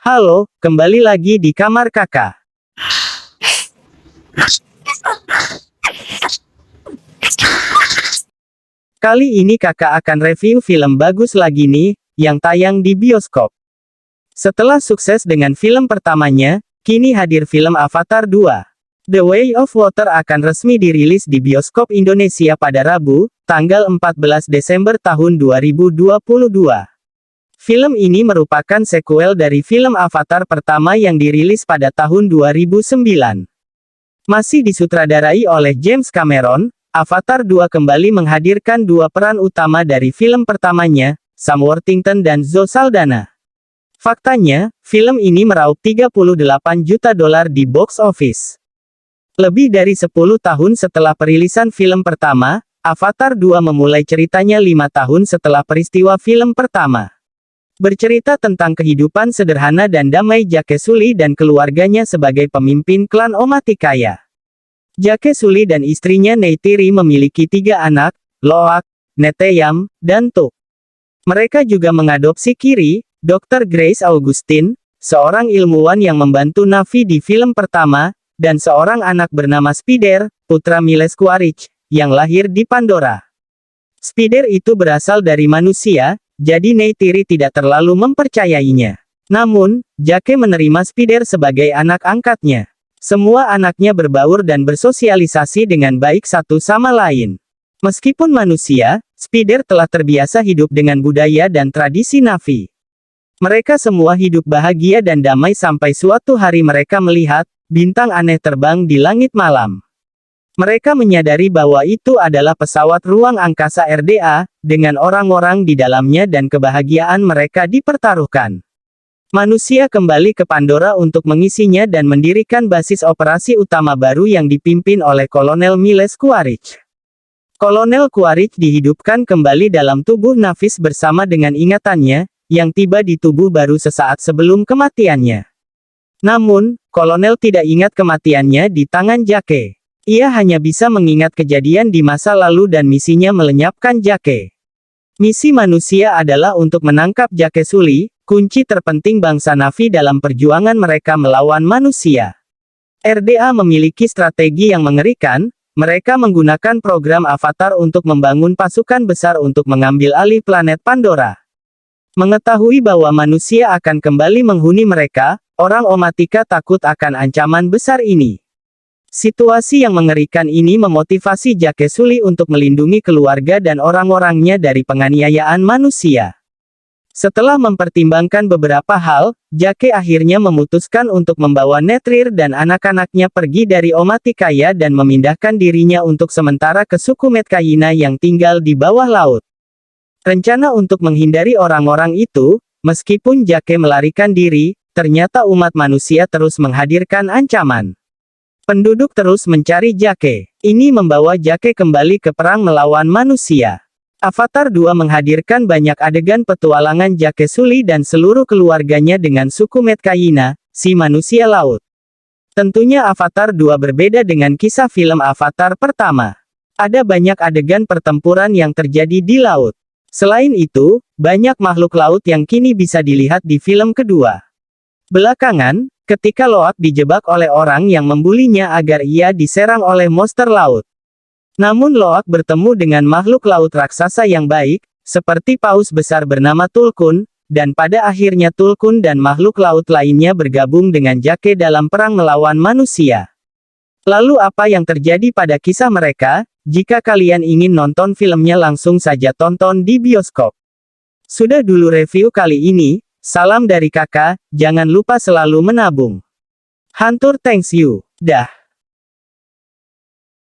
Halo, kembali lagi di kamar kakak. Kali ini kakak akan review film bagus lagi nih, yang tayang di bioskop. Setelah sukses dengan film pertamanya, kini hadir film Avatar 2. The Way of Water akan resmi dirilis di bioskop Indonesia pada Rabu, tanggal 14 Desember tahun 2022. Film ini merupakan sequel dari film Avatar pertama yang dirilis pada tahun 2009. Masih disutradarai oleh James Cameron, Avatar 2 kembali menghadirkan dua peran utama dari film pertamanya, Sam Worthington dan Zoe Saldana. Faktanya, film ini meraup $38 juta di box office. Lebih dari 10 tahun setelah perilisan film pertama, Avatar 2 memulai ceritanya 5 tahun setelah peristiwa film pertama. Bercerita tentang kehidupan sederhana dan damai Jake Sully dan keluarganya sebagai pemimpin klan Omaticaya. Jake Sully dan istrinya Neytiri memiliki 3 anak, Loak, Neteyam, dan Tuk. Mereka juga mengadopsi Kiri, Dr. Grace Augustine, seorang ilmuwan yang membantu Na'vi di film pertama, dan seorang anak bernama Spider, putra Miles Quaritch, yang lahir di Pandora. Spider itu berasal dari manusia, jadi Neytiri tidak terlalu mempercayainya. Namun, Jake menerima Spider sebagai anak angkatnya. Semua anaknya berbaur dan bersosialisasi dengan baik satu sama lain. Meskipun manusia, Spider telah terbiasa hidup dengan budaya dan tradisi Na'vi. Mereka semua hidup bahagia dan damai sampai suatu hari mereka melihat bintang aneh terbang di langit malam. Mereka menyadari bahwa itu adalah pesawat ruang angkasa RDA, dengan orang-orang di dalamnya dan kebahagiaan mereka dipertaruhkan. Manusia kembali ke Pandora untuk mengisinya dan mendirikan basis operasi utama baru yang dipimpin oleh Kolonel Miles Quaritch. Kolonel Quaritch dihidupkan kembali dalam tubuh Na'vi bersama dengan ingatannya, yang tiba di tubuh baru sesaat sebelum kematiannya. Namun, Kolonel tidak ingat kematiannya di tangan Jake. Ia hanya bisa mengingat kejadian di masa lalu dan misinya melenyapkan Jake. Misi manusia adalah untuk menangkap Jake Sully, kunci terpenting bangsa Na'vi dalam perjuangan mereka melawan manusia. RDA memiliki strategi yang mengerikan, mereka menggunakan program Avatar untuk membangun pasukan besar untuk mengambil alih planet Pandora. Mengetahui bahwa manusia akan kembali menghuni mereka, orang Omatica takut akan ancaman besar ini. Situasi yang mengerikan ini memotivasi Jake Sully untuk melindungi keluarga dan orang-orangnya dari penganiayaan manusia. Setelah mempertimbangkan beberapa hal, Jake akhirnya memutuskan untuk membawa Neytiri dan anak-anaknya pergi dari Omaticaya dan memindahkan dirinya untuk sementara ke suku Metkayina yang tinggal di bawah laut. Rencana untuk menghindari orang-orang itu, meskipun Jake melarikan diri, ternyata umat manusia terus menghadirkan ancaman. Penduduk terus mencari Jake. Ini membawa Jake kembali ke perang melawan manusia. Avatar 2 menghadirkan banyak adegan petualangan Jake Sully dan seluruh keluarganya dengan suku Metkayina, si manusia laut. Tentunya Avatar 2 berbeda dengan kisah film Avatar pertama. Ada banyak adegan pertempuran yang terjadi di laut. Selain itu, banyak makhluk laut yang kini bisa dilihat di film kedua. Belakangan, ketika Loak dijebak oleh orang yang membulinya agar ia diserang oleh monster laut. Namun Loak bertemu dengan makhluk laut raksasa yang baik, seperti paus besar bernama Tulkun, dan pada akhirnya Tulkun dan makhluk laut lainnya bergabung dengan Jake dalam perang melawan manusia. Lalu apa yang terjadi pada kisah mereka? Jika kalian ingin nonton filmnya langsung saja tonton di bioskop. Sudah dulu review kali ini, salam dari kakak, jangan lupa selalu menabung. Hantur thanks you, dah.